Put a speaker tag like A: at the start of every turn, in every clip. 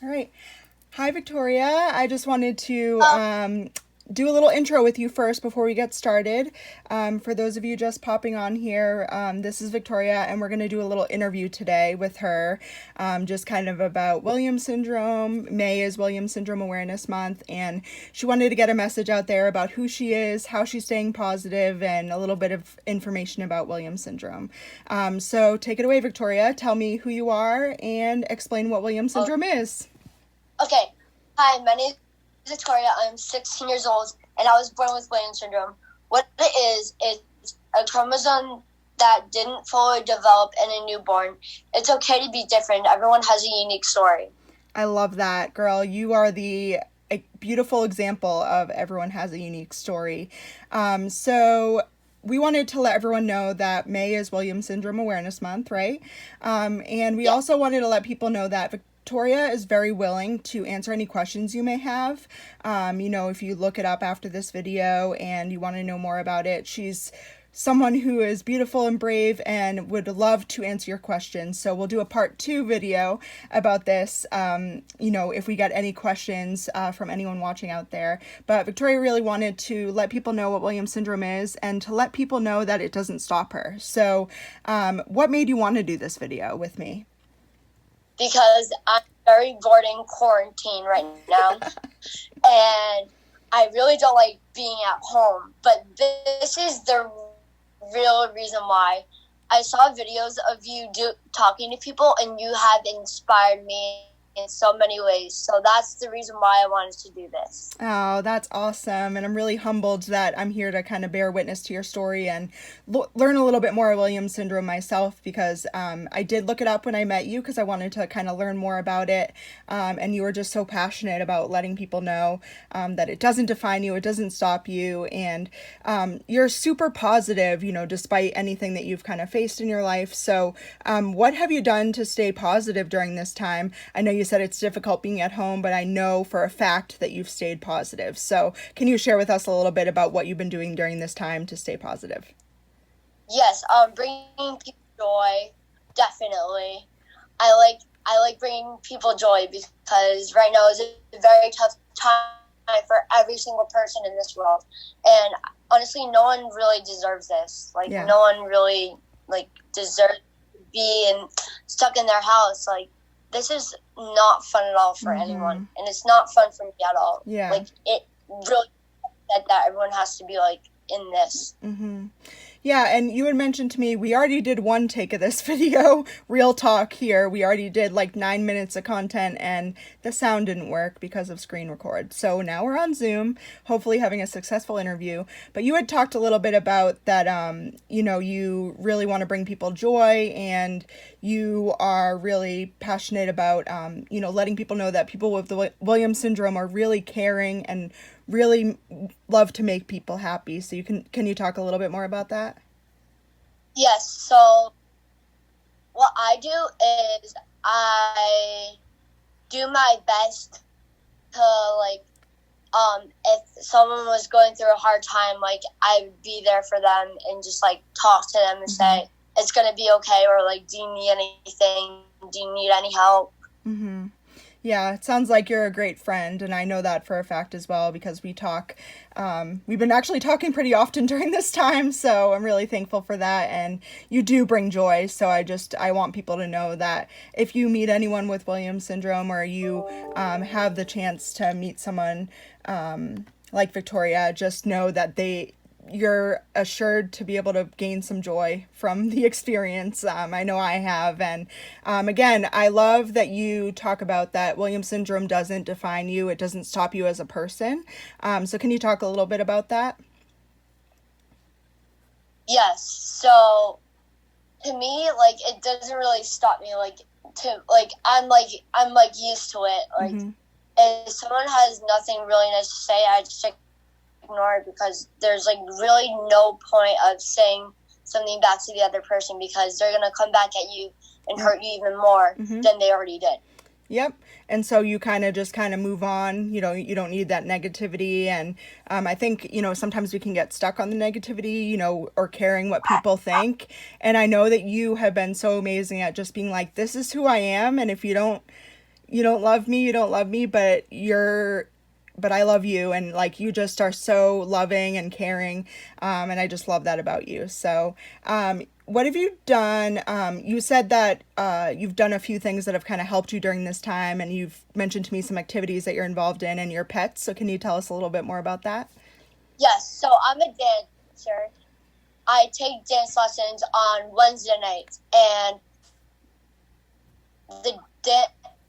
A: All right. Hi, Victoria. I just wanted to
B: Um,
A: do a little intro with you first before we get started. For those of you just popping on here, this is Victoria, and we're going to do a little interview today with her, just kind of about Williams syndrome. May is Williams Syndrome Awareness Month, and she wanted to get a message out there about who she is, how she's staying positive, and a little bit of information about Williams syndrome. So take it away, Victoria. Tell me who you are and explain what Williams
B: oh,
A: syndrome is.
B: okay. Hi, my name is Victoria. I'm 16 years old, and I was born with Williams syndrome. What it is a chromosome that didn't fully develop in a newborn. It's okay to be different. Everyone has a unique story.
A: I love that, girl. You are the a beautiful example of everyone has a unique story. So we wanted to let everyone know that May is Williams Syndrome Awareness Month, right? And we
B: Yeah.
A: also wanted to let people know that Victoria is very willing to answer any questions you may have. If you look it up after this video and you want to know more about it, she's someone who is beautiful and brave and would love to answer your questions. So we'll do a part two video about this, if we get any questions from anyone watching out there. But Victoria really wanted to let people know what Williams syndrome is and to let people know that it doesn't stop her. So what made you want to do this video with me?
B: Because I'm very bored in quarantine right now, and I really don't like being at home. But this is the real reason why. I saw videos of you talking to people, and you have inspired me in so many ways. So that's the reason why I wanted to do this.
A: Oh, that's awesome. And I'm really humbled that I'm here to kind of bear witness to your story and learn a little bit more of Williams syndrome myself because I did look it up when I met you because I wanted to kind of learn more about it. And you were just so passionate about letting people know that it doesn't define you, it doesn't stop you. And you're super positive, despite anything that you've kind of faced in your life. So, what have you done to stay positive during this time? I know you said it's difficult being at home, but I know for a fact that you've stayed positive. So, can you share with us a little bit about what you've been doing during this time to stay positive?
B: Yes, bringing people joy, definitely. I like bringing people joy because right now is a very tough time for every single person in this world, and honestly, no one really deserves this. Like,
A: Yeah.
B: no one really deserves to be stuck in their house. Like, this is not fun at all for anyone, and it's not fun for me at all.
A: Yeah.
B: Like, it really said that everyone has to be in this.
A: Yeah, and you had mentioned to me we already did one take of this video, real talk here. We already did like 9 minutes of content and the sound didn't work because of screen record. So now we're on Zoom, hopefully having a successful interview. But you had talked a little bit about that, you really want to bring people joy and you are really passionate about, letting people know that people with the Williams syndrome are really caring and really love to make people happy. So can you talk a little bit more about that?
B: Yes, so what I do is I do my best to if someone was going through a hard time, I would be there for them and just talk to them and say it's gonna be okay, or do you need anything? Do you need any help?
A: Yeah, it sounds like you're a great friend, and I know that for a fact as well because we've been actually talking pretty often during this time, so I'm really thankful for that, and you do bring joy, so I want people to know that if you meet anyone with Williams syndrome or you have the chance to meet someone like Victoria, just know that you're assured to be able to gain some joy from the experience. I know I have. And again, I love that you talk about that Williams syndrome doesn't define you, it doesn't stop you as a person. So, can you talk a little bit about that?
B: Yes. So to me, it doesn't really stop me. I'm used to it. If someone has nothing really nice to say, I just ignore it because there's really no point of saying something back to the other person because they're gonna come back at you and hurt you even more than they already did.
A: Yep. And so you kind of move on. You don't need that negativity. And I think, sometimes we can get stuck on the negativity, or caring what people think. And I know that you have been so amazing at just being like, this is who I am. And if you don't you don't love me, you don't love me, but I love you, and like you just are so loving and caring, and I just love that about you. So, what have you done? You said that you've done a few things that have kind of helped you during this time, and you've mentioned to me some activities that you're involved in and your pets. So, can you tell us a little bit more about that?
B: Yes, so I'm a dancer. I take dance lessons on Wednesday nights, and the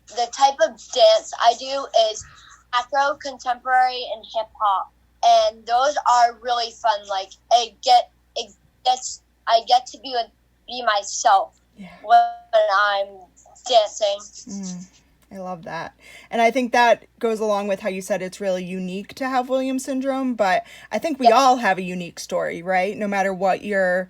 B: the type of dance I do is Afro, contemporary, and hip hop, and those are really fun. Like it gets I get to be myself
A: Yeah.
B: when I'm dancing.
A: I love that. And I think that goes along with how you said it's really unique to have Williams syndrome, but I think we all have a unique story, right? No matter what your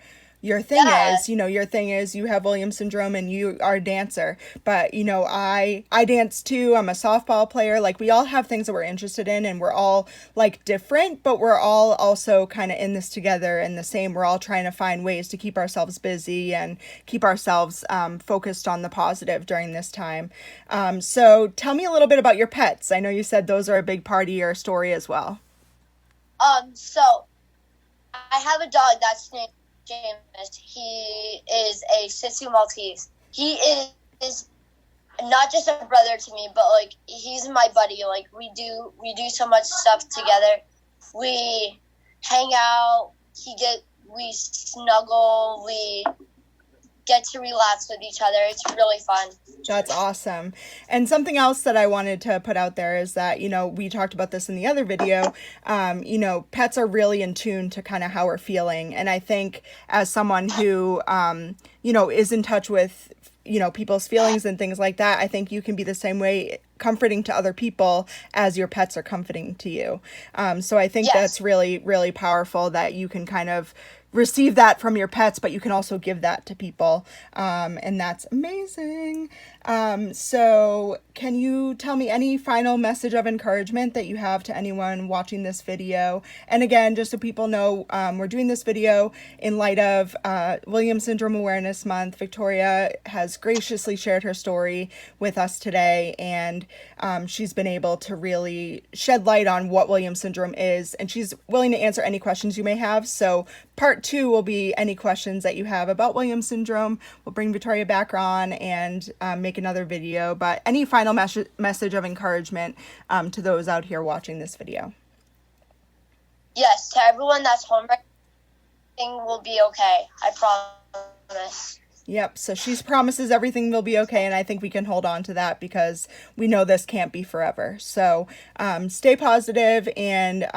A: thing
B: Yeah.
A: is, your thing is you have Williams syndrome and you are a dancer. But, I dance too. I'm a softball player. Like we all have things that we're interested in and we're all like different, but we're all also kind of in this together and the same. We're all trying to find ways to keep ourselves busy and keep ourselves focused on the positive during this time. So tell me a little bit about your pets. I know you said those are a big part of your story as well.
B: So I have a dog that's named James. He is a Shih Tzu Maltese. He is not just a brother to me, but like he's my buddy. Like we do so much stuff together. We hang out. We snuggle. We get to relax with each other. It's really fun.
A: That's awesome. And something else that I wanted to put out there is that, we talked about this in the other video. Pets are really in tune to kind of how we're feeling. And I think as someone who, is in touch with, people's feelings and things like that, I think you can be the same way comforting to other people as your pets are comforting to you. So I think
B: Yes.
A: that's really, really powerful that you can kind of receive that from your pets, but you can also give that to people. And that's amazing. So can you tell me any final message of encouragement that you have to anyone watching this video? And again, just so people know, we're doing this video in light of Williams Syndrome Awareness Month. Victoria has graciously shared her story with us today, and she's been able to really shed light on what Williams Syndrome is, and she's willing to answer any questions you may have. So part 2 will be any questions that you have about Williams Syndrome. We'll bring Victoria back on and make another video, but any final message of encouragement to those out here watching this video?
B: Yes, to everyone that's home right now, everything will be okay. I promise.
A: Yep, so she promises everything will be okay, and I think we can hold on to that because we know this can't be forever. So stay positive and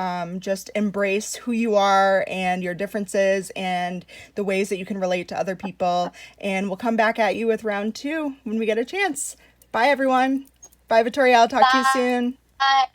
A: just embrace who you are and your differences and the ways that you can relate to other people. And we'll come back at you with round 2 when we get a chance. Bye, everyone. Bye, Victoria. I'll talk to you soon.
B: Bye.